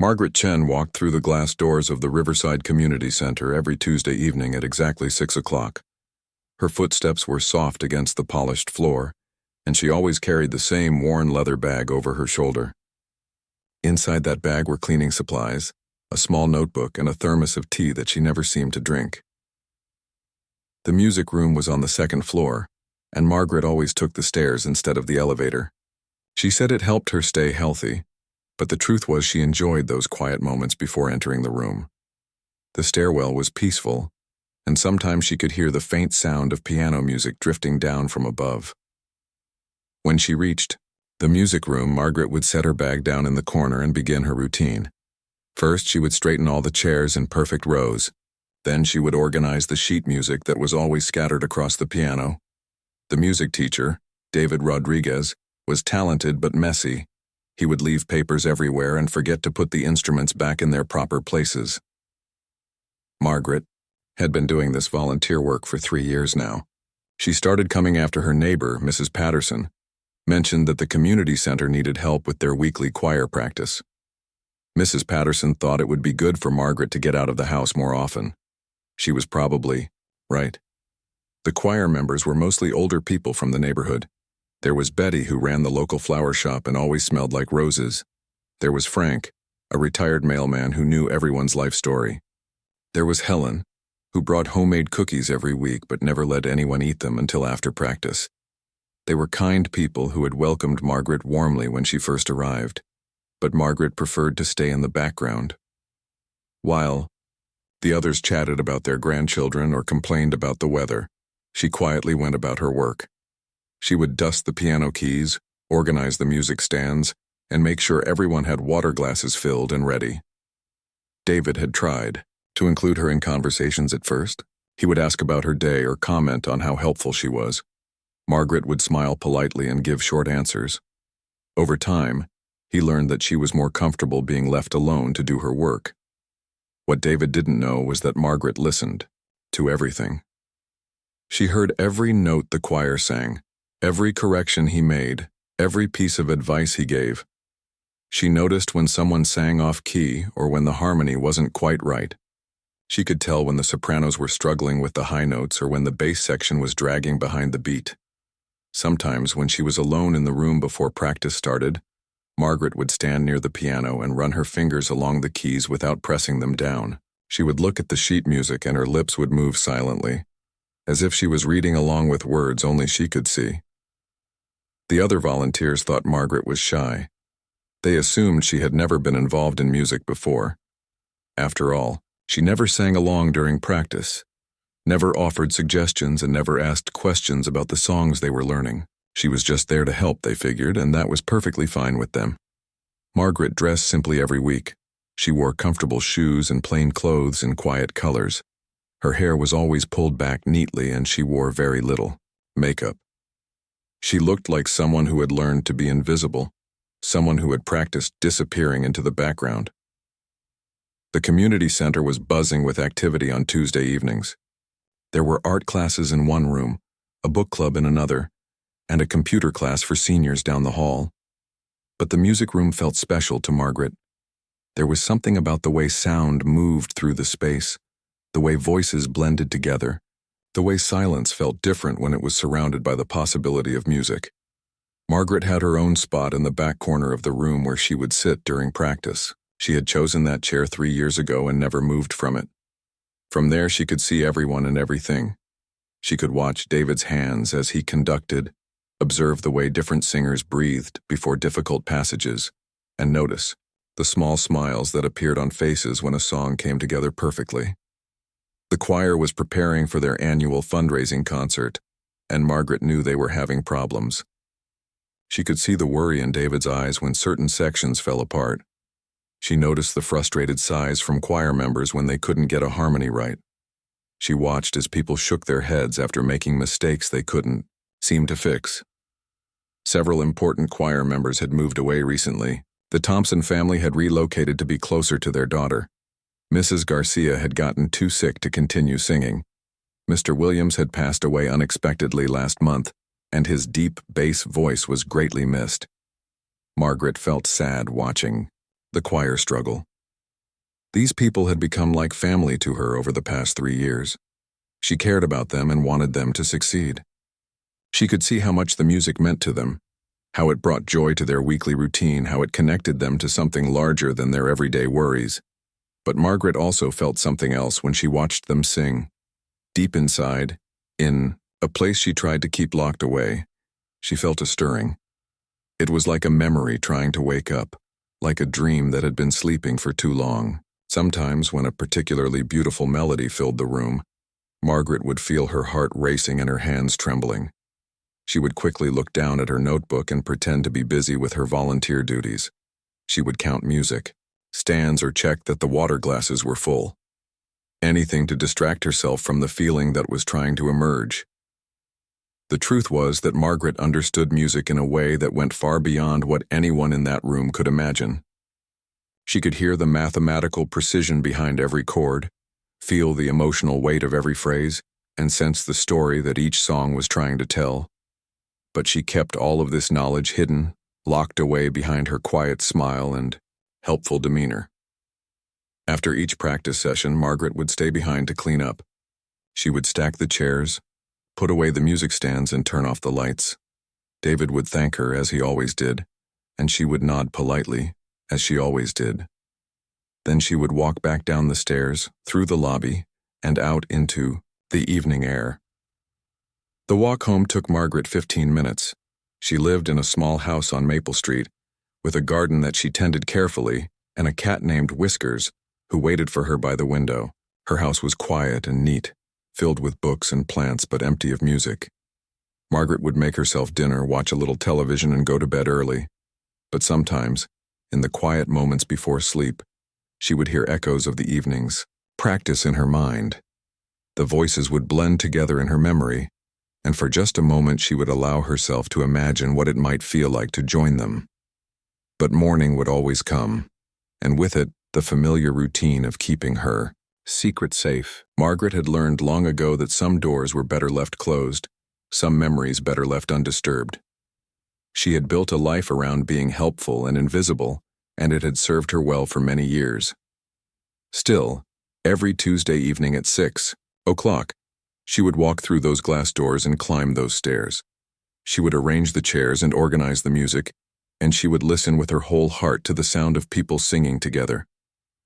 Margaret Chen walked through the glass doors of the Riverside Community Center every Tuesday evening at exactly 6 o'clock. Her footsteps were soft against the polished floor, and she always carried the same worn leather bag over her shoulder. Inside that bag were cleaning supplies, a small notebook, and a thermos of tea that she never seemed to drink. The music room was on the second floor, and Margaret always took the stairs instead of the elevator. She said it helped her stay healthy, but the truth was she enjoyed those quiet moments before entering the room. The stairwell was peaceful, and sometimes she could hear the faint sound of piano music drifting down from above. When she reached the music room, Margaret would set her bag down in the corner and begin her routine. First, she would straighten all the chairs in perfect rows. Then she would organize the sheet music that was always scattered across the piano. The music teacher, David Rodriguez, was talented but messy. He would leave papers everywhere and forget to put the instruments back in their proper places. Margaret had been doing this volunteer work for 3 years now. She started coming after her neighbor, Mrs. Patterson, mentioned that the community center needed help with their weekly choir practice. Mrs. Patterson thought it would be good for Margaret to get out of the house more often. She was probably right. The choir members were mostly older people from the neighborhood. There was Betty, who ran the local flower shop and always smelled like roses. There was Frank, a retired mailman who knew everyone's life story. There was Helen, who brought homemade cookies every week but never let anyone eat them until after practice. They were kind people who had welcomed Margaret warmly when she first arrived, but Margaret preferred to stay in the background. While the others chatted about their grandchildren or complained about the weather, she quietly went about her work. She would dust the piano keys, organize the music stands, and make sure everyone had water glasses filled and ready. David had tried to include her in conversations at first. He would ask about her day or comment on how helpful she was. Margaret would smile politely and give short answers. Over time, he learned that she was more comfortable being left alone to do her work. What David didn't know was that Margaret listened to everything. She heard every note the choir sang, every correction he made, every piece of advice he gave. She noticed when someone sang off key or when the harmony wasn't quite right. She could tell when the sopranos were struggling with the high notes or when the bass section was dragging behind the beat. Sometimes, when she was alone in the room before practice started, Margaret would stand near the piano and run her fingers along the keys without pressing them down. She would look at the sheet music and her lips would move silently, as if she was reading along with words only she could see. The other volunteers thought Margaret was shy. They assumed she had never been involved in music before. After all, she never sang along during practice, never offered suggestions, and never asked questions about the songs they were learning. She was just there to help, they figured, and that was perfectly fine with them. Margaret dressed simply every week. She wore comfortable shoes and plain clothes in quiet colors. Her hair was always pulled back neatly, and she wore very little makeup. She looked like someone who had learned to be invisible, someone who had practiced disappearing into the background. The community center was buzzing with activity on Tuesday evenings. There were art classes in one room, a book club in another, and a computer class for seniors down the hall. But the music room felt special to Margaret. There was something about the way sound moved through the space, the way voices blended together, the way silence felt different when it was surrounded by the possibility of music. Margaret had her own spot in the back corner of the room where she would sit during practice. She had chosen that chair 3 years ago and never moved from it. From there, she could see everyone and everything. She could watch David's hands as he conducted, observe the way different singers breathed before difficult passages, and notice the small smiles that appeared on faces when a song came together perfectly. The choir was preparing for their annual fundraising concert, and Margaret knew they were having problems. She could see the worry in David's eyes when certain sections fell apart. She noticed the frustrated sighs from choir members when they couldn't get a harmony right. She watched as people shook their heads after making mistakes they couldn't seem to fix. Several important choir members had moved away recently. The Thompson family had relocated to be closer to their daughter. Mrs. Garcia had gotten too sick to continue singing. Mr. Williams had passed away unexpectedly last month, and his deep bass voice was greatly missed. Margaret felt sad watching the choir struggle. These people had become like family to her over the past 3 years. She cared about them and wanted them to succeed. She could see how much the music meant to them, how it brought joy to their weekly routine, how it connected them to something larger than their everyday worries. But Margaret also felt something else when she watched them sing. Deep inside, in a place she tried to keep locked away, she felt a stirring. It was like a memory trying to wake up, like a dream that had been sleeping for too long. Sometimes, when a particularly beautiful melody filled the room, Margaret would feel her heart racing and her hands trembling. She would quickly look down at her notebook and pretend to be busy with her volunteer duties. She would count music, stands, or check that the water glasses were full. Anything to distract herself from the feeling that was trying to emerge. The truth was that Margaret understood music in a way that went far beyond what anyone in that room could imagine. She could hear the mathematical precision behind every chord, feel the emotional weight of every phrase, and sense the story that each song was trying to tell. But she kept all of this knowledge hidden, locked away behind her quiet smile and helpful demeanor. After each practice session, Margaret would stay behind to clean up. She would stack the chairs, put away the music stands, and turn off the lights. David would thank her, as he always did, and she would nod politely, as she always did. Then she would walk back down the stairs, through the lobby, and out into the evening air. The walk home took Margaret 15 minutes. She lived in a small house on Maple Street, with a garden that she tended carefully and a cat named Whiskers, who waited for her by the window. Her house was quiet and neat, filled with books and plants but empty of music. Margaret would make herself dinner, watch a little television, and go to bed early. But sometimes, in the quiet moments before sleep, she would hear echoes of the evening's practice in her mind. The voices would blend together in her memory, and for just a moment she would allow herself to imagine what it might feel like to join them. But morning would always come, and with it, the familiar routine of keeping her secret safe. Margaret had learned long ago that some doors were better left closed, some memories better left undisturbed. She had built a life around being helpful and invisible, and it had served her well for many years. Still, every Tuesday evening at 6 o'clock, she would walk through those glass doors and climb those stairs. She would arrange the chairs and organize the music, and she would listen with her whole heart to the sound of people singing together.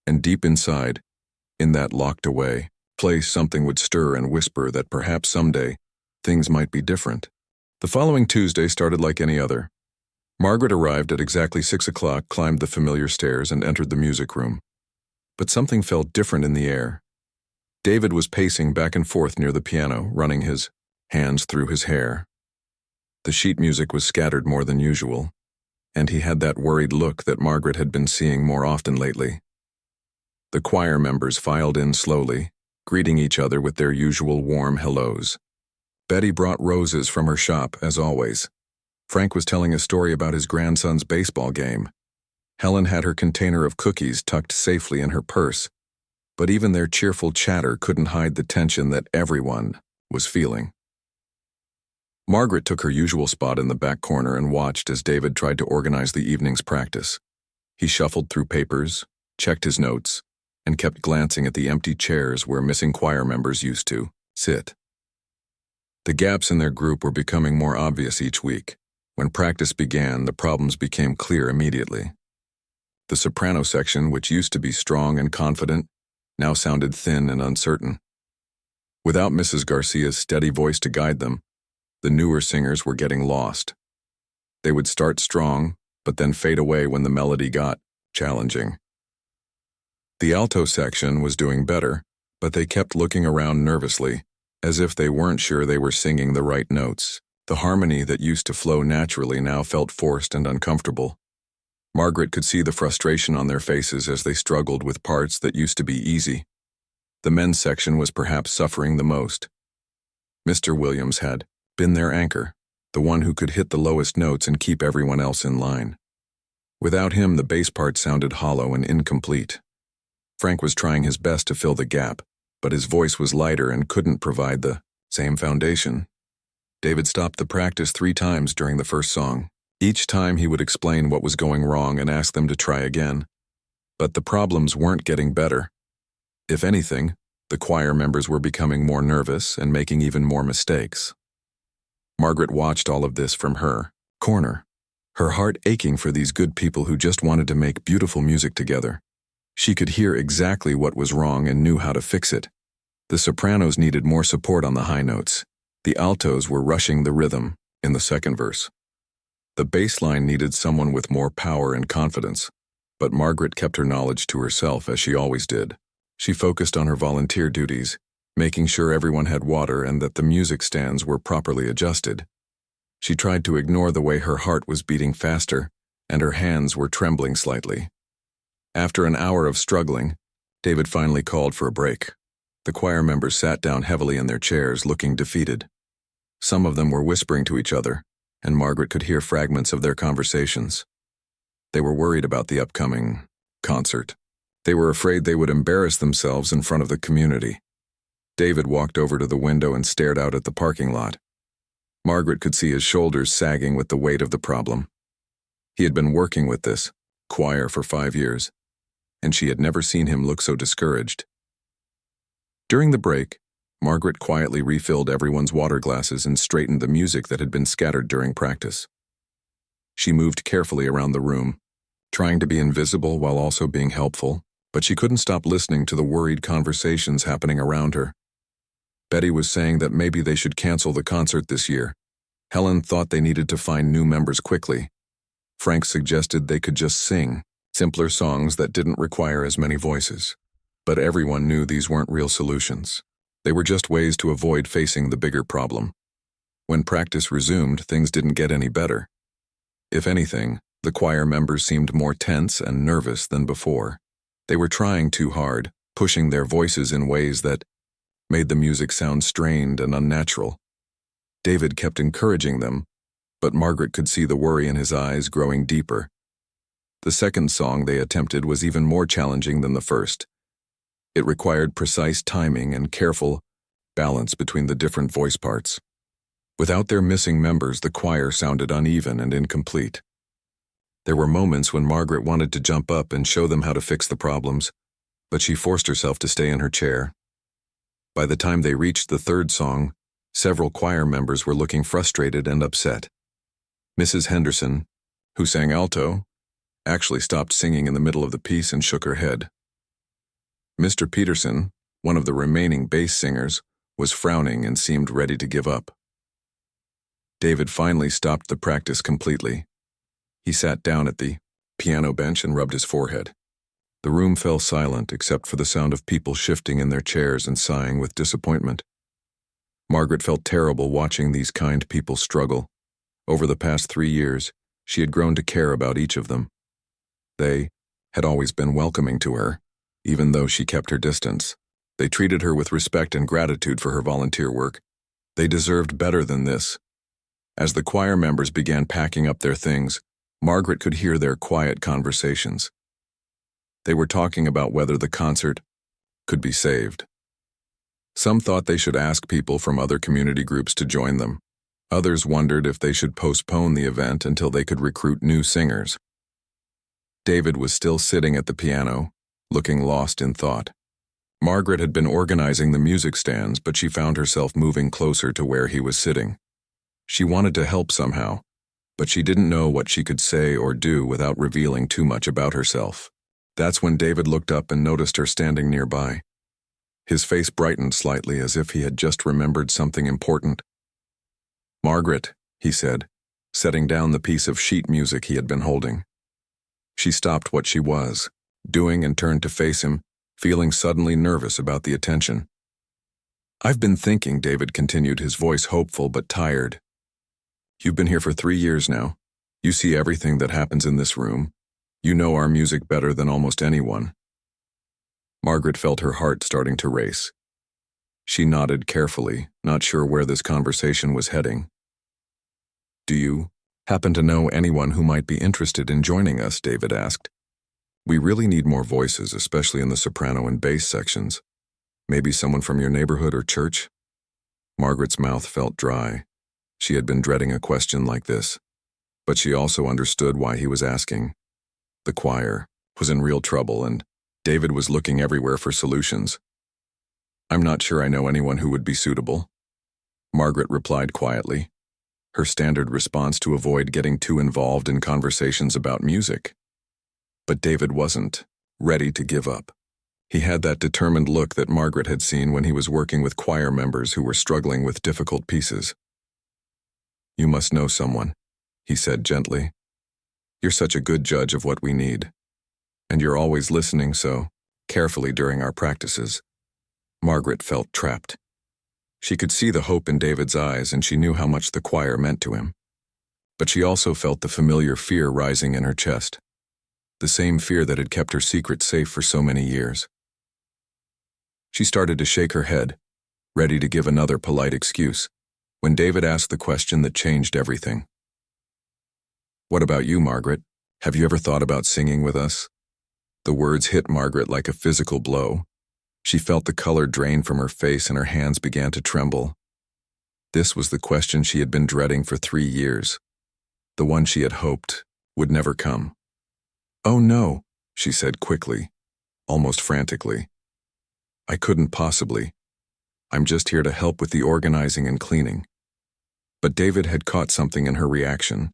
And deep inside, in that locked-away place, something would stir and whisper that perhaps someday things might be different. The following Tuesday started like any other. Margaret arrived at exactly 6 o'clock, climbed the familiar stairs, and entered the music room. But something felt different in the air. David was pacing back and forth near the piano, running his hands through his hair. The sheet music was scattered more than usual, and he had that worried look that Margaret had been seeing more often lately. The choir members filed in slowly, greeting each other with their usual warm hellos. Betty brought roses from her shop, as always. Frank was telling a story about his grandson's baseball game. Helen had her container of cookies tucked safely in her purse, but even their cheerful chatter couldn't hide the tension that everyone was feeling. Margaret took her usual spot in the back corner and watched as David tried to organize the evening's practice. He shuffled through papers, checked his notes, and kept glancing at the empty chairs where missing choir members used to sit. The gaps in their group were becoming more obvious each week. When practice began, the problems became clear immediately. The soprano section, which used to be strong and confident, now sounded thin and uncertain. Without Mrs. Garcia's steady voice to guide them, the newer singers were getting lost. They would start strong, but then fade away when the melody got challenging. The alto section was doing better, but they kept looking around nervously, as if they weren't sure they were singing the right notes. The harmony that used to flow naturally now felt forced and uncomfortable. Margaret could see the frustration on their faces as they struggled with parts that used to be easy. The men's section was perhaps suffering the most. Mr. Williams had been their anchor, the one who could hit the lowest notes and keep everyone else in line. Without him, the bass part sounded hollow and incomplete. Frank was trying his best to fill the gap, but his voice was lighter and couldn't provide the same foundation. David stopped the practice 3 times during the first song. Each time he would explain what was going wrong and ask them to try again. But the problems weren't getting better. If anything, the choir members were becoming more nervous and making even more mistakes. Margaret watched all of this from her corner, her heart aching for these good people who just wanted to make beautiful music together. She could hear exactly what was wrong and knew how to fix it. The sopranos needed more support on the high notes. The altos were rushing the rhythm in the second verse. The bass line needed someone with more power and confidence, but Margaret kept her knowledge to herself as she always did. She focused on her volunteer duties, making sure everyone had water and that the music stands were properly adjusted. She tried to ignore the way her heart was beating faster and her hands were trembling slightly. After an hour of struggling, David finally called for a break. The choir members sat down heavily in their chairs, looking defeated. Some of them were whispering to each other, and Margaret could hear fragments of their conversations. They were worried about the upcoming concert. They were afraid they would embarrass themselves in front of the community. David walked over to the window and stared out at the parking lot. Margaret could see his shoulders sagging with the weight of the problem. He had been working with this choir for 5 years, and she had never seen him look so discouraged. During the break, Margaret quietly refilled everyone's water glasses and straightened the music that had been scattered during practice. She moved carefully around the room, trying to be invisible while also being helpful, but she couldn't stop listening to the worried conversations happening around her. Betty was saying that maybe they should cancel the concert this year. Helen thought they needed to find new members quickly. Frank suggested they could just sing, simpler songs that didn't require as many voices. But everyone knew these weren't real solutions. They were just ways to avoid facing the bigger problem. When practice resumed, things didn't get any better. If anything, the choir members seemed more tense and nervous than before. They were trying too hard, pushing their voices in ways that made the music sound strained and unnatural. David kept encouraging them, but Margaret could see the worry in his eyes growing deeper. The second song they attempted was even more challenging than the first. It required precise timing and careful balance between the different voice parts. Without their missing members, the choir sounded uneven and incomplete. There were moments when Margaret wanted to jump up and show them how to fix the problems, but she forced herself to stay in her chair. By the time they reached the third song, several choir members were looking frustrated and upset. Mrs. Henderson, who sang alto, actually stopped singing in the middle of the piece and shook her head. Mr. Peterson, one of the remaining bass singers, was frowning and seemed ready to give up. David finally stopped the practice completely. He sat down at the piano bench and rubbed his forehead. The room fell silent except for the sound of people shifting in their chairs and sighing with disappointment. Margaret felt terrible watching these kind people struggle. Over the past 3 years, she had grown to care about each of them. They had always been welcoming to her, even though she kept her distance. They treated her with respect and gratitude for her volunteer work. They deserved better than this. As the choir members began packing up their things, Margaret could hear their quiet conversations. They were talking about whether the concert could be saved. Some thought they should ask people from other community groups to join them. Others wondered if they should postpone the event until they could recruit new singers. David was still sitting at the piano, looking lost in thought. Margaret had been organizing the music stands, but she found herself moving closer to where he was sitting. She wanted to help somehow, but she didn't know what she could say or do without revealing too much about herself. That's when David looked up and noticed her standing nearby. His face brightened slightly as if he had just remembered something important. "Margaret," he said, setting down the piece of sheet music he had been holding. She stopped what she was doing and turned to face him, feeling suddenly nervous about the attention. "I've been thinking," David continued, his voice hopeful but tired. "You've been here for 3 years now. You see everything that happens in this room. You know our music better than almost anyone." Margaret felt her heart starting to race. She nodded carefully, not sure where this conversation was heading. "Do you happen to know anyone who might be interested in joining us?" David asked. "We really need more voices, especially in the soprano and bass sections. Maybe someone from your neighborhood or church?" Margaret's mouth felt dry. She had been dreading a question like this, but she also understood why he was asking. The choir was in real trouble, and David was looking everywhere for solutions. "I'm not sure I know anyone who would be suitable," Margaret replied quietly, her standard response to avoid getting too involved in conversations about music. But David wasn't ready to give up. He had that determined look that Margaret had seen when he was working with choir members who were struggling with difficult pieces. "You must know someone," he said gently. "You're such a good judge of what we need. And you're always listening so carefully during our practices." Margaret felt trapped. She could see the hope in David's eyes, and she knew how much the choir meant to him. But she also felt the familiar fear rising in her chest, the same fear that had kept her secret safe for so many years. She started to shake her head, ready to give another polite excuse, when David asked the question that changed everything. "What about you, Margaret? Have you ever thought about singing with us?" The words hit Margaret like a physical blow. She felt the color drain from her face and her hands began to tremble. This was the question she had been dreading for 3 years, the one she had hoped would never come. "Oh no," she said quickly, almost frantically. "I couldn't possibly. I'm just here to help with the organizing and cleaning." But David had caught something in her reaction.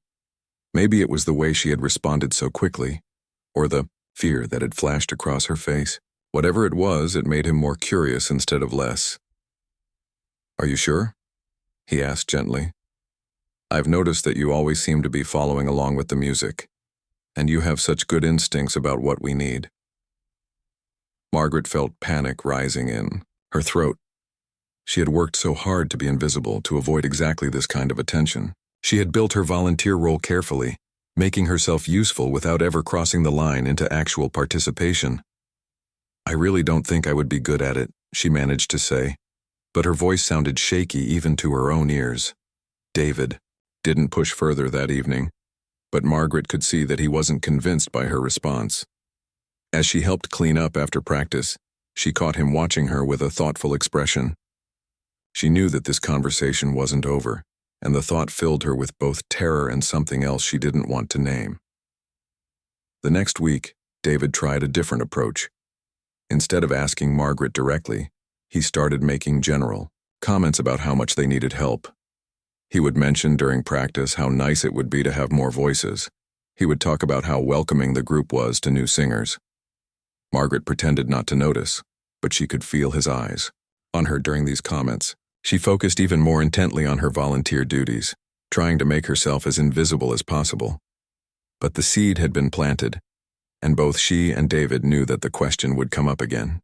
Maybe it was the way she had responded so quickly, or the fear that had flashed across her face. Whatever it was, it made him more curious instead of less. "Are you sure?" he asked gently. "I've noticed that you always seem to be following along with the music, and you have such good instincts about what we need." Margaret felt panic rising in her throat. She had worked so hard to be invisible, to avoid exactly this kind of attention. She had built her volunteer role carefully, making herself useful without ever crossing the line into actual participation. "I really don't think I would be good at it," she managed to say, but her voice sounded shaky even to her own ears. David didn't push further that evening, but Margaret could see that he wasn't convinced by her response. As she helped clean up after practice, she caught him watching her with a thoughtful expression. She knew that this conversation wasn't over, and the thought filled her with both terror and something else she didn't want to name. The next week, David tried a different approach. Instead of asking Margaret directly, he started making general comments about how much they needed help. He would mention during practice how nice it would be to have more voices. He would talk about how welcoming the group was to new singers. Margaret pretended not to notice, but she could feel his eyes on her during these comments. She focused even more intently on her volunteer duties, trying to make herself as invisible as possible. But the seed had been planted, and both she and David knew that the question would come up again.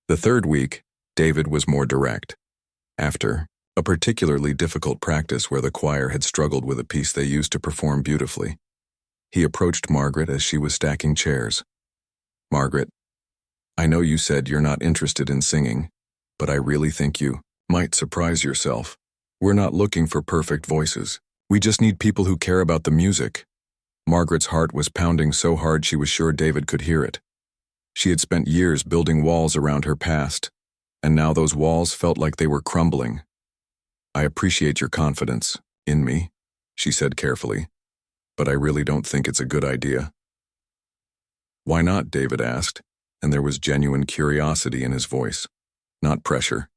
The third week, David was more direct. After a particularly difficult practice where the choir had struggled with a piece they used to perform beautifully, he approached Margaret as she was stacking chairs. "Margaret, I know you said you're not interested in singing, but I really think you might surprise yourself. We're not looking for perfect voices. We just need people who care about the music." Margaret's heart was pounding so hard she was sure David could hear it. She had spent years building walls around her past, and now those walls felt like they were crumbling. "I appreciate your confidence in me," she said carefully, "but I really don't think it's a good idea." "Why not?" David asked, and there was genuine curiosity in his voice, not pressure.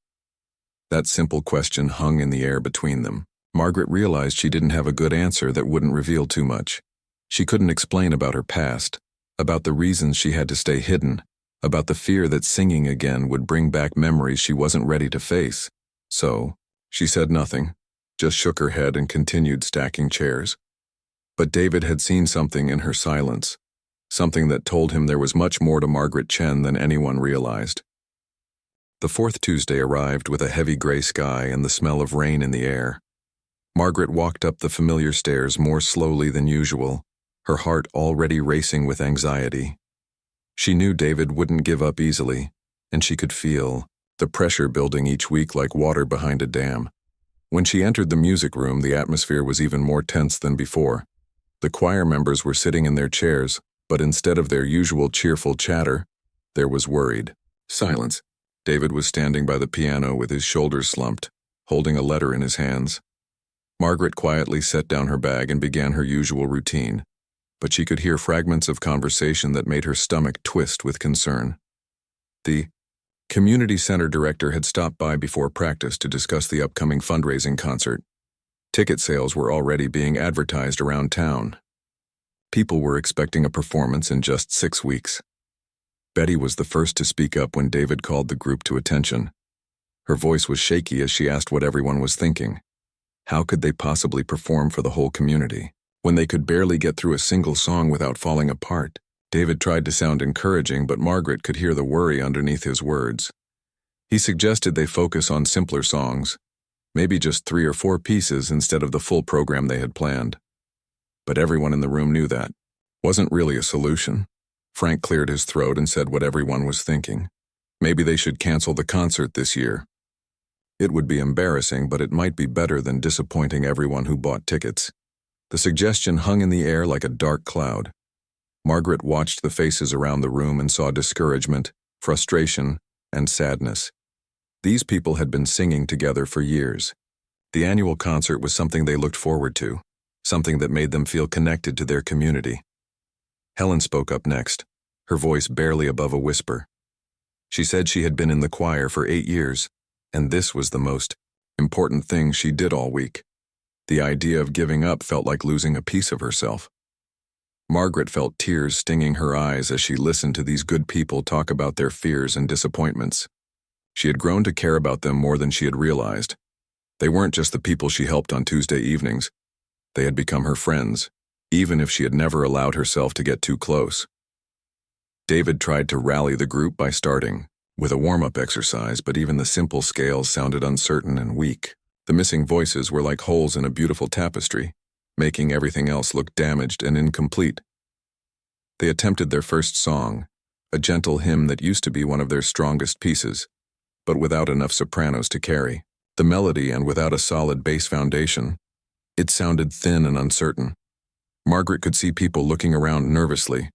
That simple question hung in the air between them. Margaret realized she didn't have a good answer that wouldn't reveal too much. She couldn't explain about her past, about the reasons she had to stay hidden, about the fear that singing again would bring back memories she wasn't ready to face. So, she said nothing, just shook her head and continued stacking chairs. But David had seen something in her silence, something that told him there was much more to Margaret Chen than anyone realized. The fourth Tuesday arrived with a heavy gray sky and the smell of rain in the air. Margaret walked up the familiar stairs more slowly than usual, her heart already racing with anxiety. She knew David wouldn't give up easily, and she could feel the pressure building each week like water behind a dam. When she entered the music room, the atmosphere was even more tense than before. The choir members were sitting in their chairs, but instead of their usual cheerful chatter, there was worried silence. David was standing by the piano with his shoulders slumped, holding a letter in his hands. Margaret quietly set down her bag and began her usual routine, but she could hear fragments of conversation that made her stomach twist with concern. The community center director had stopped by before practice to discuss the upcoming fundraising concert. Ticket sales were already being advertised around town. People were expecting a performance in just 6 weeks. Betty was the first to speak up when David called the group to attention. Her voice was shaky as she asked what everyone was thinking. How could they possibly perform for the whole community when they could barely get through a single song without falling apart? David tried to sound encouraging, but Margaret could hear the worry underneath his words. He suggested they focus on simpler songs, maybe just 3 or 4 pieces instead of the full program they had planned. But everyone in the room knew that wasn't really a solution. Frank cleared his throat and said what everyone was thinking. Maybe they should cancel the concert this year. It would be embarrassing, but it might be better than disappointing everyone who bought tickets. The suggestion hung in the air like a dark cloud. Margaret watched the faces around the room and saw discouragement, frustration, and sadness. These people had been singing together for years. The annual concert was something they looked forward to, something that made them feel connected to their community. Helen spoke up next, her voice barely above a whisper. She said she had been in the choir for 8 years, and this was the most important thing she did all week. The idea of giving up felt like losing a piece of herself. Margaret felt tears stinging her eyes as she listened to these good people talk about their fears and disappointments. She had grown to care about them more than she had realized. They weren't just the people she helped on Tuesday evenings. They had become her friends, even if she had never allowed herself to get too close. David tried to rally the group by starting with a warm-up exercise, but even the simple scales sounded uncertain and weak. The missing voices were like holes in a beautiful tapestry, making everything else look damaged and incomplete. They attempted their first song, a gentle hymn that used to be one of their strongest pieces, but without enough sopranos to carry the melody and without a solid bass foundation. It sounded thin and uncertain. Margaret could see people looking around nervously,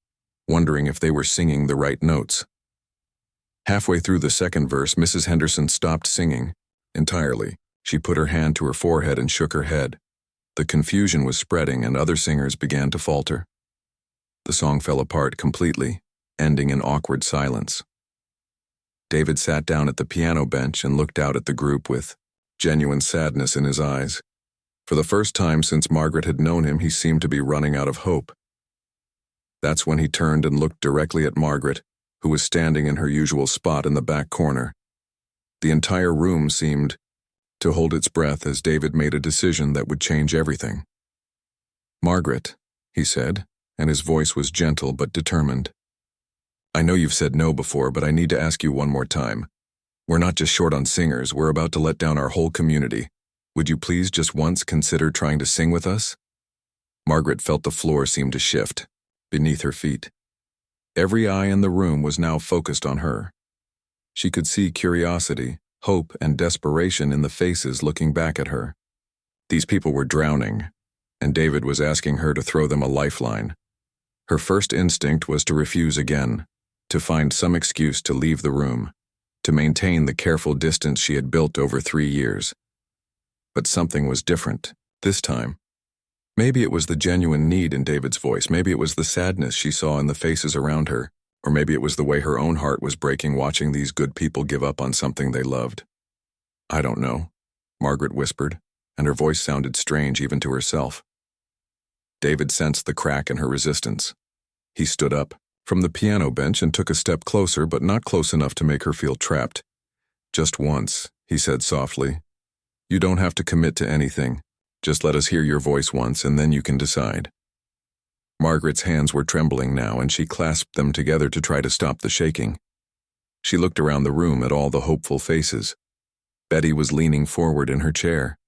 wondering if they were singing the right notes. Halfway through the second verse, Mrs. Henderson stopped singing entirely. She put her hand to her forehead and shook her head. The confusion was spreading, and other singers began to falter. The song fell apart completely, ending in awkward silence. David sat down at the piano bench and looked out at the group with genuine sadness in his eyes. For the first time since Margaret had known him, he seemed to be running out of hope. That's when he turned and looked directly at Margaret, who was standing in her usual spot in the back corner. The entire room seemed to hold its breath as David made a decision that would change everything. "Margaret," he said, and his voice was gentle but determined. "I know you've said no before, but I need to ask you one more time. We're not just short on singers, we're about to let down our whole community. Would you please just once consider trying to sing with us?" Margaret felt the floor seem to shift beneath her feet. Every eye in the room was now focused on her. She could see curiosity, hope, and desperation in the faces looking back at her. These people were drowning, and David was asking her to throw them a lifeline. Her first instinct was to refuse again, to find some excuse to leave the room, to maintain the careful distance she had built over 3 years. But something was different this time. Maybe it was the genuine need in David's voice, maybe it was the sadness she saw in the faces around her, or maybe it was the way her own heart was breaking watching these good people give up on something they loved. "I don't know," Margaret whispered, and her voice sounded strange even to herself. David sensed the crack in her resistance. He stood up from the piano bench and took a step closer, but not close enough to make her feel trapped. "Just once," he said softly. "You don't have to commit to anything. Just let us hear your voice once, and then you can decide." Margaret's hands were trembling now, and she clasped them together to try to stop the shaking. She looked around the room at all the hopeful faces. Betty was leaning forward in her chair.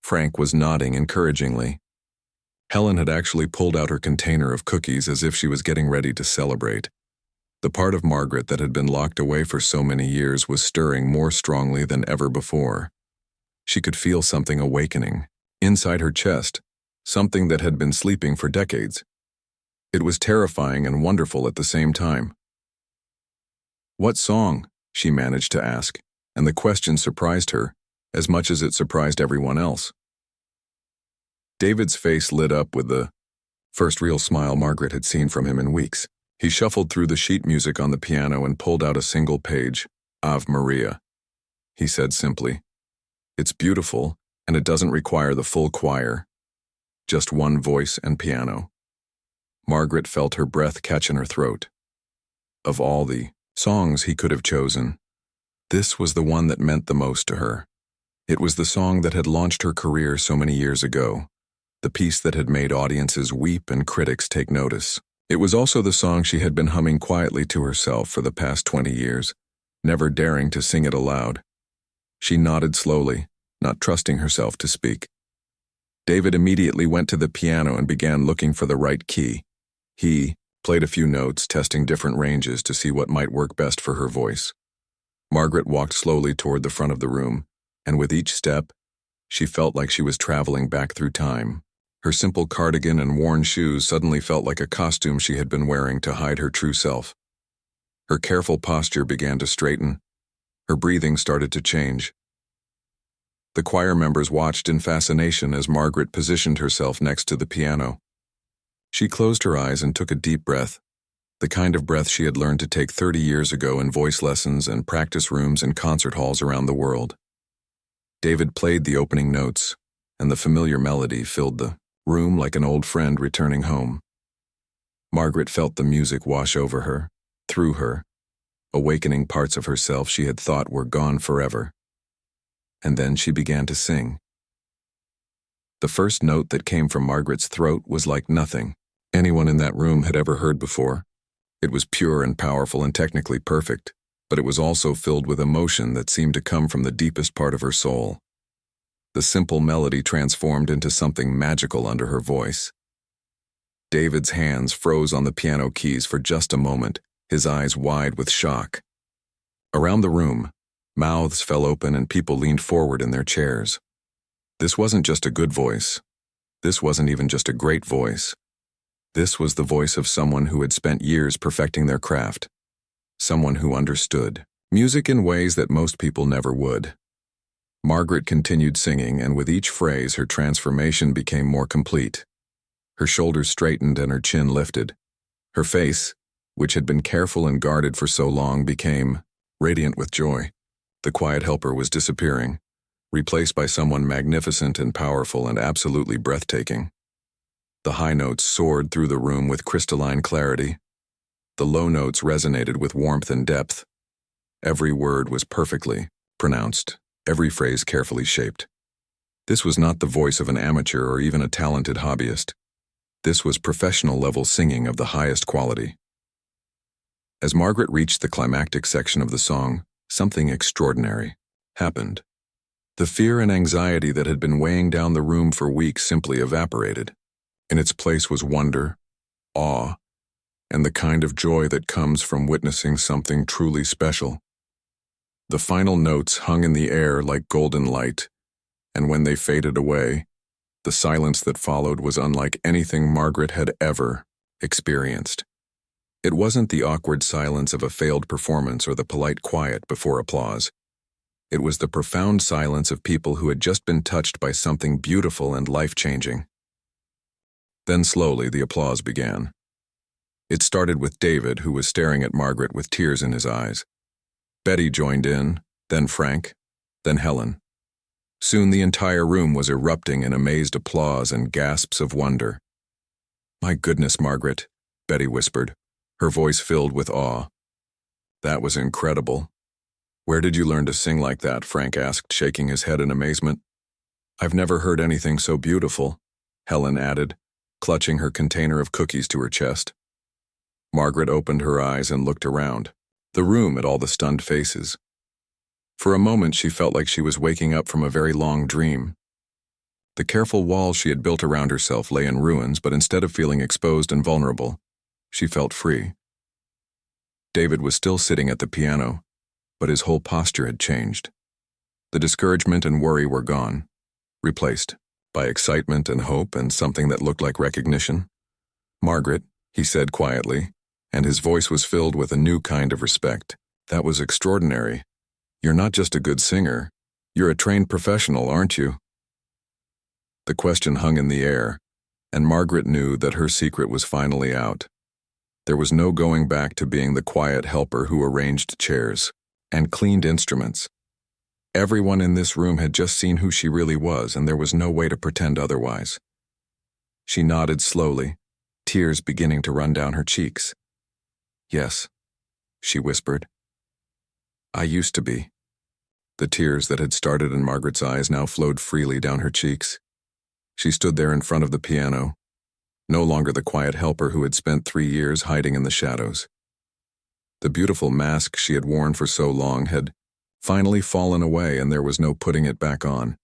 Frank was nodding encouragingly. Helen had actually pulled out her container of cookies as if she was getting ready to celebrate. The part of Margaret that had been locked away for so many years was stirring more strongly than ever before. She could feel something awakening inside her chest, something that had been sleeping for decades. It was terrifying and wonderful at the same time. "What song?" she managed to ask, and the question surprised her as much as it surprised everyone else. David's face lit up with the First real smile Margaret had seen from him in weeks. He shuffled through the sheet music on the piano and pulled out a single page. Ave Maria, he said simply. It's beautiful, and it doesn't require the full choir. Just one voice and piano. Margaret felt her breath catch in her throat. Of all the songs he could have chosen, this was the one that meant the most to her. It was the song that had launched her career so many years ago, the piece that had made audiences weep and critics take notice. It was also the song she had been humming quietly to herself for the past 20 years, never daring to sing it aloud. She nodded slowly, not trusting herself to speak. David immediately went to the piano and began looking for the right key. He played a few notes, testing different ranges to see what might work best for her voice. Margaret walked slowly toward the front of the room, and with each step, she felt like she was traveling back through time. Her simple cardigan and worn shoes suddenly felt like a costume she had been wearing to hide her true self. Her careful posture began to straighten. Her breathing started to change. The choir members watched in fascination as Margaret positioned herself next to the piano. She closed her eyes and took a deep breath, the kind of breath she had learned to take 30 years ago in voice lessons and practice rooms and concert halls around the world. David played the opening notes, and the familiar melody filled the room like an old friend returning home. Margaret felt the music wash over her, through her, awakening parts of herself she had thought were gone forever. And then she began to sing. The first note that came from Margaret's throat was like nothing anyone in that room had ever heard before. It was pure and powerful and technically perfect, but it was also filled with emotion that seemed to come from the deepest part of her soul. The simple melody transformed into something magical under her voice. David's hands froze on the piano keys for just a moment, his eyes wide with shock. Around the room, mouths fell open and people leaned forward in their chairs. This wasn't just a good voice. This wasn't even just a great voice. This was the voice of someone who had spent years perfecting their craft. Someone who understood music in ways that most people never would. Margaret continued singing, and with each phrase her transformation became more complete. Her shoulders straightened and her chin lifted. Her face, which had been careful and guarded for so long, became radiant with joy. The quiet helper was disappearing, replaced by someone magnificent and powerful and absolutely breathtaking. The high notes soared through the room with crystalline clarity. The low notes resonated with warmth and depth. Every word was perfectly pronounced, every phrase carefully shaped. This was not the voice of an amateur or even a talented hobbyist. This was professional-level singing of the highest quality. As Margaret reached the climactic section of the song, something extraordinary happened. The fear and anxiety that had been weighing down the room for weeks simply evaporated. In its place was wonder, awe, and the kind of joy that comes from witnessing something truly special. The final notes hung in the air like golden light, and when they faded away, the silence that followed was unlike anything Margaret had ever experienced. It wasn't the awkward silence of a failed performance or the polite quiet before applause. It was the profound silence of people who had just been touched by something beautiful and life-changing. Then slowly the applause began. It started with David, who was staring at Margaret with tears in his eyes. Betty joined in, then Frank, then Helen. Soon the entire room was erupting in amazed applause and gasps of wonder. "My goodness, Margaret," Betty whispered, her voice filled with awe. "That was incredible." "Where did you learn to sing like that?" Frank asked, shaking his head in amazement. "I've never heard anything so beautiful," Helen added, clutching her container of cookies to her chest. Margaret opened her eyes and looked around the room at all the stunned faces. For a moment she felt like she was waking up from a very long dream. The careful walls she had built around herself lay in ruins, but instead of feeling exposed and vulnerable, she felt free. David was still sitting at the piano, but his whole posture had changed. The discouragement and worry were gone, replaced by excitement and hope and something that looked like recognition. "Margaret," he said quietly, and his voice was filled with a new kind of respect. "That was extraordinary. You're not just a good singer. You're a trained professional, aren't you?" The question hung in the air, and Margaret knew that her secret was finally out. There was no going back to being the quiet helper who arranged chairs and cleaned instruments. Everyone in this room had just seen who she really was, and there was no way to pretend otherwise. She nodded slowly, tears beginning to run down her cheeks. "Yes," she whispered. "I used to be." The tears that had started in Margaret's eyes now flowed freely down her cheeks. She stood there in front of the piano, no longer the quiet helper who had spent 3 years hiding in the shadows. The beautiful mask she had worn for so long had finally fallen away, and there was no putting it back on.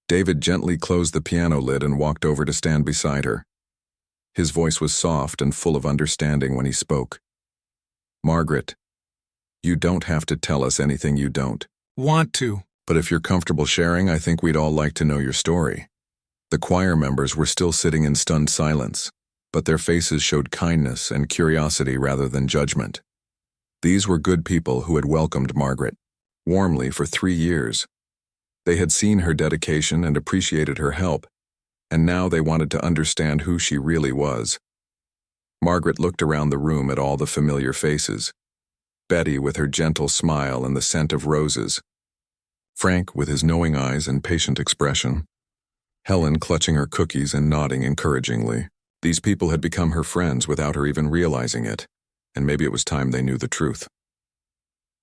David gently closed the piano lid and walked over to stand beside her. His voice was soft and full of understanding when he spoke. "Margaret, you don't have to tell us anything you don't want to. But if you're comfortable sharing, I think we'd all like to know your story." The choir members were still sitting in stunned silence, but their faces showed kindness and curiosity rather than judgment. These were good people who had welcomed Margaret warmly for 3 years. They had seen her dedication and appreciated her help, and now they wanted to understand who she really was. Margaret looked around the room at all the familiar faces. Betty with her gentle smile and the scent of roses. Frank with his knowing eyes and patient expression. Helen clutching her cookies and nodding encouragingly. These people had become her friends without her even realizing it, and maybe it was time they knew the truth.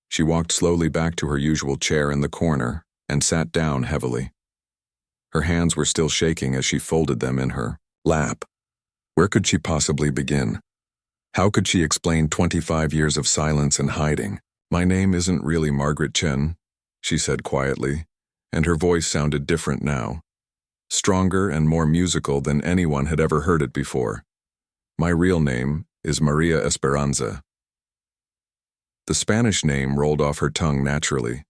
She walked slowly back to her usual chair in the corner and sat down heavily. Her hands were still shaking as she folded them in her lap. Where could she possibly begin? How could she explain 25 years of silence and hiding? "My name isn't really Margaret Chen," she said quietly, and her voice sounded different now. Stronger and more musical than anyone had ever heard it before. "My real name is Maria Esperanza." The Spanish name rolled off her tongue naturally,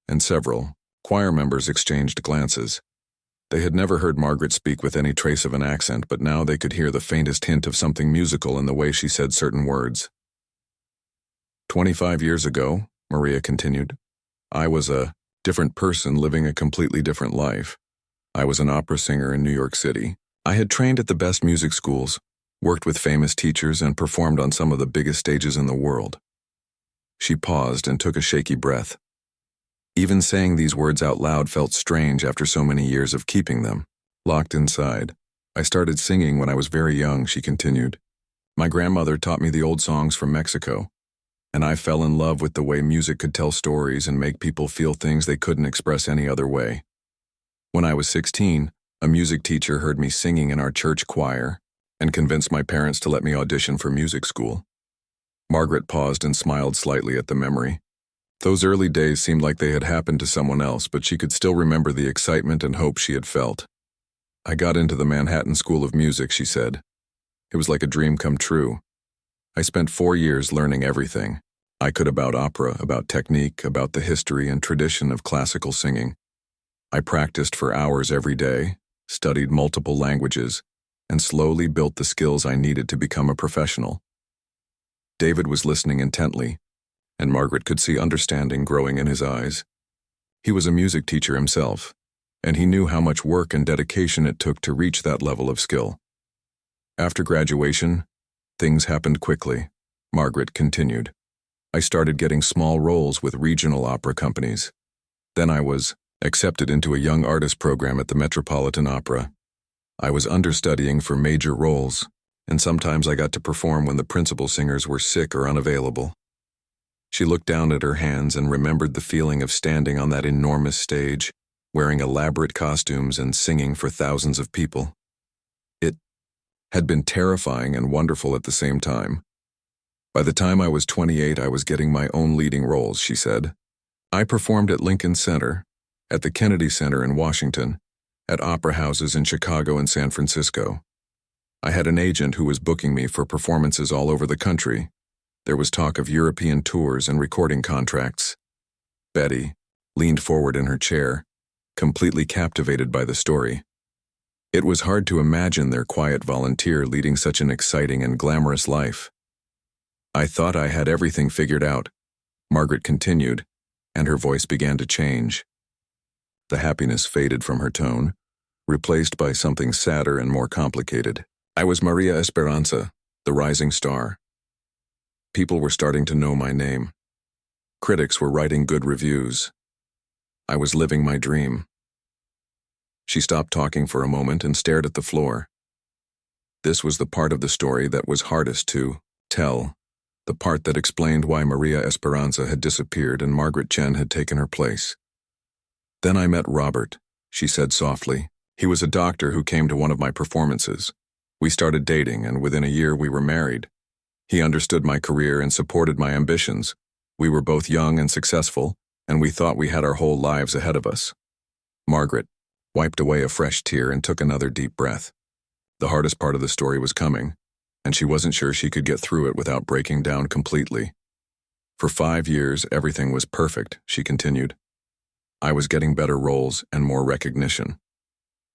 and several choir members exchanged glances. They had never heard Margaret speak with any trace of an accent, but now they could hear the faintest hint of something musical in the way she said certain words. 25 years ago, Maria continued, I was a different person living a completely different life. I was an opera singer in New York City. I had trained at the best music schools, worked with famous teachers, and performed on some of the biggest stages in the world. She paused and took a shaky breath. Even saying these words out loud felt strange after so many years of keeping them locked inside. I started singing when I was very young, she continued. My grandmother taught me the old songs from Mexico, and I fell in love with the way music could tell stories and make people feel things they couldn't express any other way. When I was 16, a music teacher heard me singing in our church choir and convinced my parents to let me audition for music school. Margaret paused and smiled slightly at the memory. Those early days seemed like they had happened to someone else, but she could still remember the excitement and hope she had felt. I got into the Manhattan School of Music, she said. It was like a dream come true. I spent 4 years learning everything I could about opera, about technique, about the history and tradition of classical singing. I practiced for hours every day, studied multiple languages, and slowly built the skills I needed to become a professional. David was listening intently, and Margaret could see understanding growing in his eyes. He was a music teacher himself, and he knew how much work and dedication it took to reach that level of skill. After graduation, things happened quickly, Margaret continued. I started getting small roles with regional opera companies. Then I was accepted into a young artist program at the Metropolitan Opera. I was understudying for major roles, and sometimes I got to perform when the principal singers were sick or unavailable. She looked down at her hands and remembered the feeling of standing on that enormous stage, wearing elaborate costumes and singing for thousands of people. It had been terrifying and wonderful at the same time. By the time I was 28, I was getting my own leading roles, she said. I performed at Lincoln Center, at the Kennedy Center in Washington, at opera houses in Chicago and San Francisco. I had an agent who was booking me for performances all over the country. There was talk of European tours and recording contracts. Betty leaned forward in her chair, completely captivated by the story. It was hard to imagine their quiet volunteer leading such an exciting and glamorous life. I thought I had everything figured out, Margaret continued, and her voice began to change. The happiness faded from her tone, replaced by something sadder and more complicated. I was Maria Esperanza, the rising star. People were starting to know my name. Critics were writing good reviews. I was living my dream. She stopped talking for a moment and stared at the floor. This was the part of the story that was hardest to tell, the part that explained why Maria Esperanza had disappeared and Margaret Chen had taken her place. Then I met Robert, she said softly. He was a doctor who came to one of my performances. We started dating, and within a year we were married. He understood my career and supported my ambitions. We were both young and successful, and we thought we had our whole lives ahead of us. Margaret wiped away a fresh tear and took another deep breath. The hardest part of the story was coming, and she wasn't sure she could get through it without breaking down completely. For 5 years, everything was perfect, she continued. I was getting better roles and more recognition.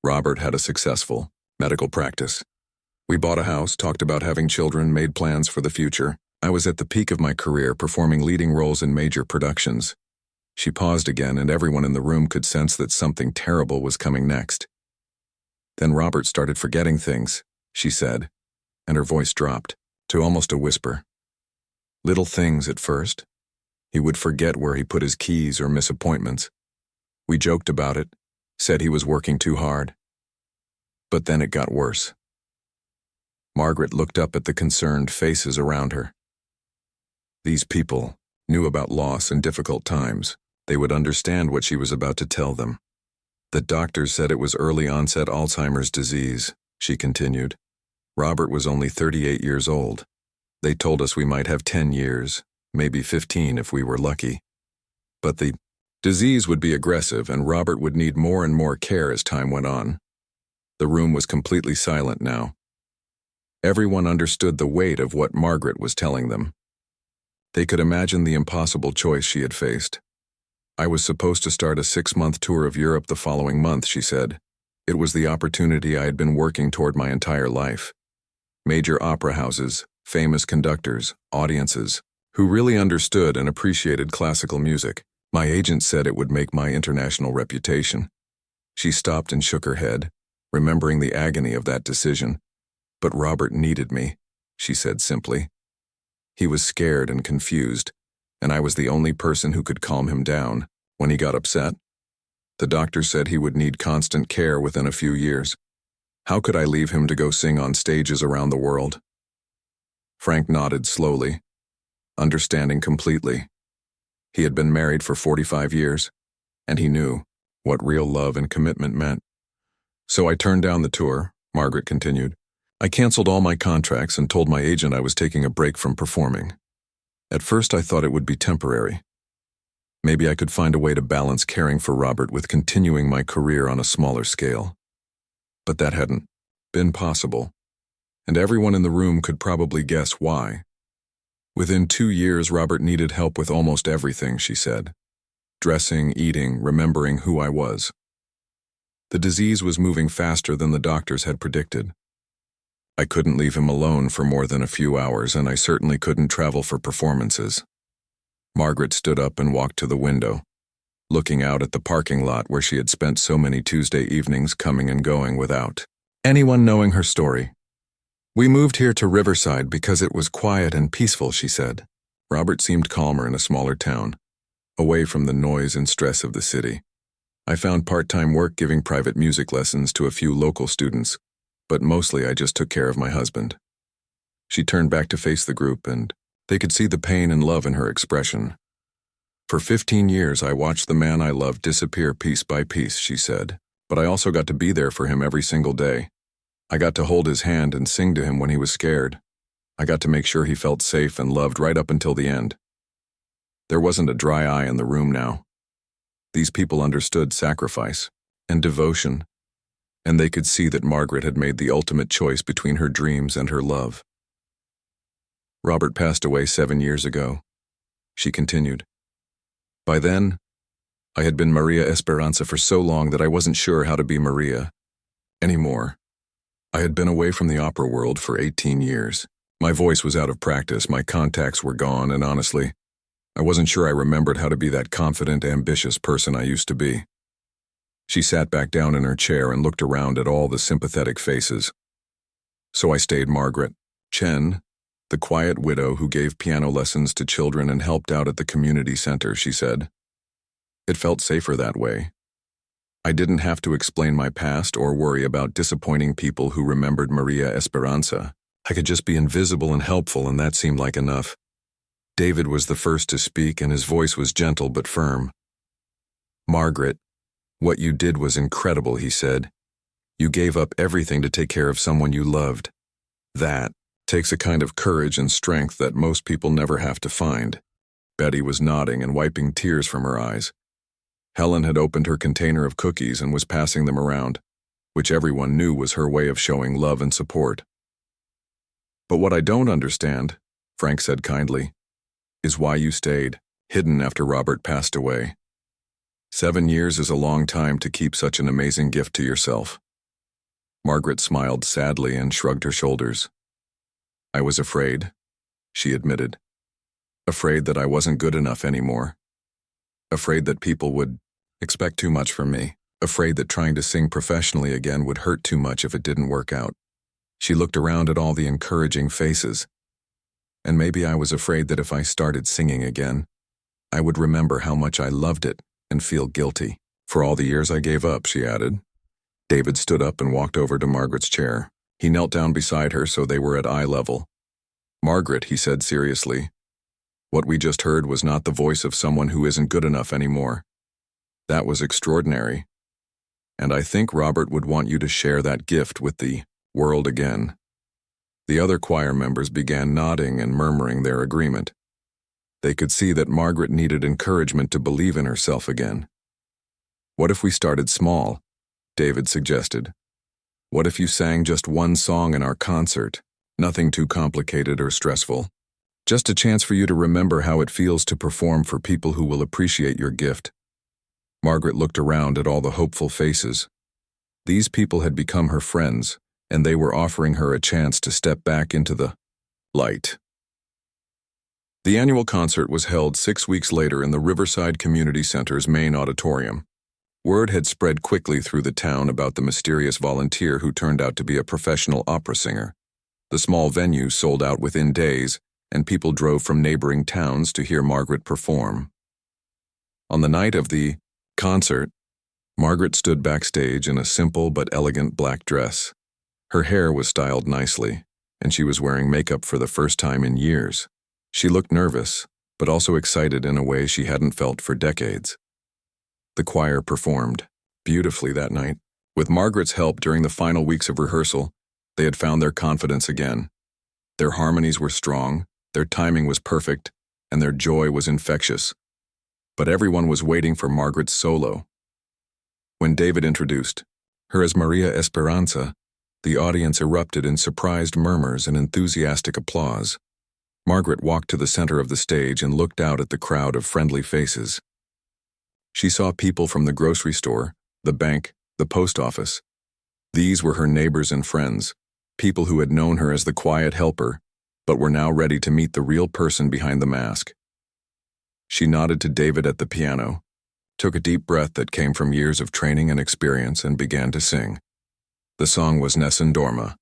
Robert had a successful medical practice. We bought a house, talked about having children, made plans for the future. I was at the peak of my career, performing leading roles in major productions. She paused again, and everyone in the room could sense that something terrible was coming next. Then Robert started forgetting things, she said, and her voice dropped to almost a whisper. Little things at first. He would forget where he put his keys or miss appointments. We joked about it, said he was working too hard. But then it got worse. Margaret looked up at the concerned faces around her. These people knew about loss and difficult times. They would understand what she was about to tell them. The doctors said it was early-onset Alzheimer's disease, she continued. Robert was only 38 years old. They told us we might have 10 years, maybe 15 if we were lucky. But the disease would be aggressive, and Robert would need more and more care as time went on. The room was completely silent now. Everyone understood the weight of what Margaret was telling them. They could imagine the impossible choice she had faced. I was supposed to start a 6-month tour of Europe the following month, she said. It was the opportunity I had been working toward my entire life. Major opera houses, famous conductors, audiences, who really understood and appreciated classical music. My agent said it would make my international reputation. She stopped and shook her head, remembering the agony of that decision. But Robert needed me, she said simply. He was scared and confused, and I was the only person who could calm him down. When he got upset, the doctor said he would need constant care within a few years. How could I leave him to go sing on stages around the world? Frank nodded slowly, understanding completely. He had been married for 45 years, and he knew what real love and commitment meant. So I turned down the tour, Margaret continued. I canceled all my contracts and told my agent I was taking a break from performing. At first I thought it would be temporary. Maybe I could find a way to balance caring for Robert with continuing my career on a smaller scale. But that hadn't been possible, and everyone in the room could probably guess why. Within 2 years, Robert needed help with almost everything, she said. Dressing, eating, remembering who I was. The disease was moving faster than the doctors had predicted. I couldn't leave him alone for more than a few hours, and I certainly couldn't travel for performances. Margaret stood up and walked to the window, looking out at the parking lot where she had spent so many Tuesday evenings coming and going without anyone knowing her story. We moved here to Riverside because it was quiet and peaceful, she said. Robert seemed calmer in a smaller town, away from the noise and stress of the city. I found part-time work giving private music lessons to a few local students, but mostly I just took care of my husband. She turned back to face the group, and they could see the pain and love in her expression. For 15 years, I watched the man I loved disappear piece by piece, she said, but I also got to be there for him every single day. I got to hold his hand and sing to him when he was scared. I got to make sure he felt safe and loved right up until the end. There wasn't a dry eye in the room now. These people understood sacrifice and devotion, and they could see that Margaret had made the ultimate choice between her dreams and her love. Robert passed away 7 years ago, she continued. By then, I had been Maria Esperanza for so long that I wasn't sure how to be Maria anymore. I had been away from the opera world for 18 years. My voice was out of practice, my contacts were gone, and honestly, I wasn't sure I remembered how to be that confident, ambitious person I used to be. She sat back down in her chair and looked around at all the sympathetic faces. So I stayed Margaret Chen, the quiet widow who gave piano lessons to children and helped out at the community center, she said. It felt safer that way. I didn't have to explain my past or worry about disappointing people who remembered Maria Esperanza. I could just be invisible and helpful, and that seemed like enough. David was the first to speak, and his voice was gentle but firm. Margaret, what you did was incredible, he said. You gave up everything to take care of someone you loved. That takes a kind of courage and strength that most people never have to find. Betty was nodding and wiping tears from her eyes. Helen had opened her container of cookies and was passing them around, which everyone knew was her way of showing love and support. But what I don't understand, Frank said kindly, is why you stayed, hidden after Robert passed away. 7 years is a long time to keep such an amazing gift to yourself. Margaret smiled sadly and shrugged her shoulders. I was afraid, she admitted. Afraid that I wasn't good enough anymore. Afraid that people would expect too much from me. Afraid that trying to sing professionally again would hurt too much if it didn't work out. She looked around at all the encouraging faces. And maybe I was afraid that if I started singing again, I would remember how much I loved it and feel guilty. For all the years I gave up, she added. David stood up and walked over to Margaret's chair. He knelt down beside her so they were at eye level. Margaret, he said seriously, what we just heard was not the voice of someone who isn't good enough anymore. That was extraordinary. And I think Robert would want you to share that gift with the world again. The other choir members began nodding and murmuring their agreement. They could see that Margaret needed encouragement to believe in herself again. What if we started small? David suggested. What if you sang just one song in our concert? Nothing too complicated or stressful. Just a chance for you to remember how it feels to perform for people who will appreciate your gift. Margaret looked around at all the hopeful faces. These people had become her friends, and they were offering her a chance to step back into the light. The annual concert was held 6 weeks later in the Riverside Community Center's main auditorium. Word had spread quickly through the town about the mysterious volunteer who turned out to be a professional opera singer. The small venue sold out within days, and people drove from neighboring towns to hear Margaret perform. On the night of the concert, Margaret stood backstage in a simple but elegant black dress. Her hair was styled nicely, and she was wearing makeup for the first time in years. She looked nervous, but also excited in a way she hadn't felt for decades. The choir performed beautifully that night. With Margaret's help during the final weeks of rehearsal, they had found their confidence again. Their harmonies were strong, their timing was perfect, and their joy was infectious. But everyone was waiting for Margaret's solo. When David introduced her as Maria Esperanza, the audience erupted in surprised murmurs and enthusiastic applause. Margaret walked to the center of the stage and looked out at the crowd of friendly faces. She saw people from the grocery store, the bank, the post office. These were her neighbors and friends, people who had known her as the quiet helper, but were now ready to meet the real person behind the mask. She nodded to David at the piano, took a deep breath that came from years of training and experience, and began to sing. The song was Nessun Dorma,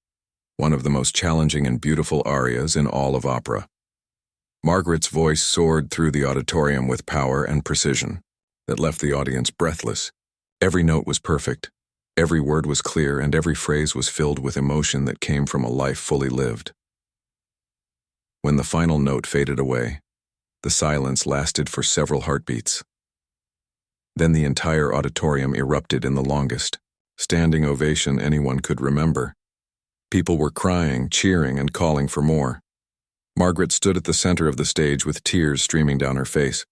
one of the most challenging and beautiful arias in all of opera. Margaret's voice soared through the auditorium with power and precision that left the audience breathless. Every note was perfect, every word was clear, and every phrase was filled with emotion that came from a life fully lived. When the final note faded away, the silence lasted for several heartbeats. Then the entire auditorium erupted in the longest standing ovation anyone could remember. People were crying, cheering, and calling for more. Margaret stood at the center of the stage with tears streaming down her face,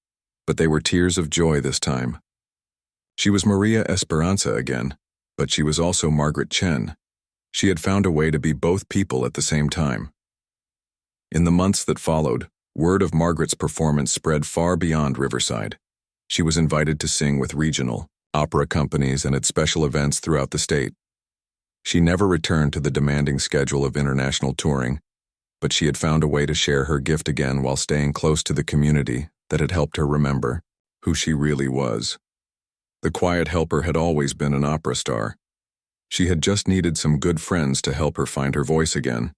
but they were tears of joy this time. She was Maria Esperanza again, but she was also Margaret Chen. She had found a way to be both people at the same time. In the months that followed, word of Margaret's performance spread far beyond Riverside. She was invited to sing with regional opera companies and at special events throughout the state. She never returned to the demanding schedule of international touring, but she had found a way to share her gift again while staying close to the community that had helped her remember who she really was. The quiet helper had always been an opera star. She had just needed some good friends to help her find her voice again.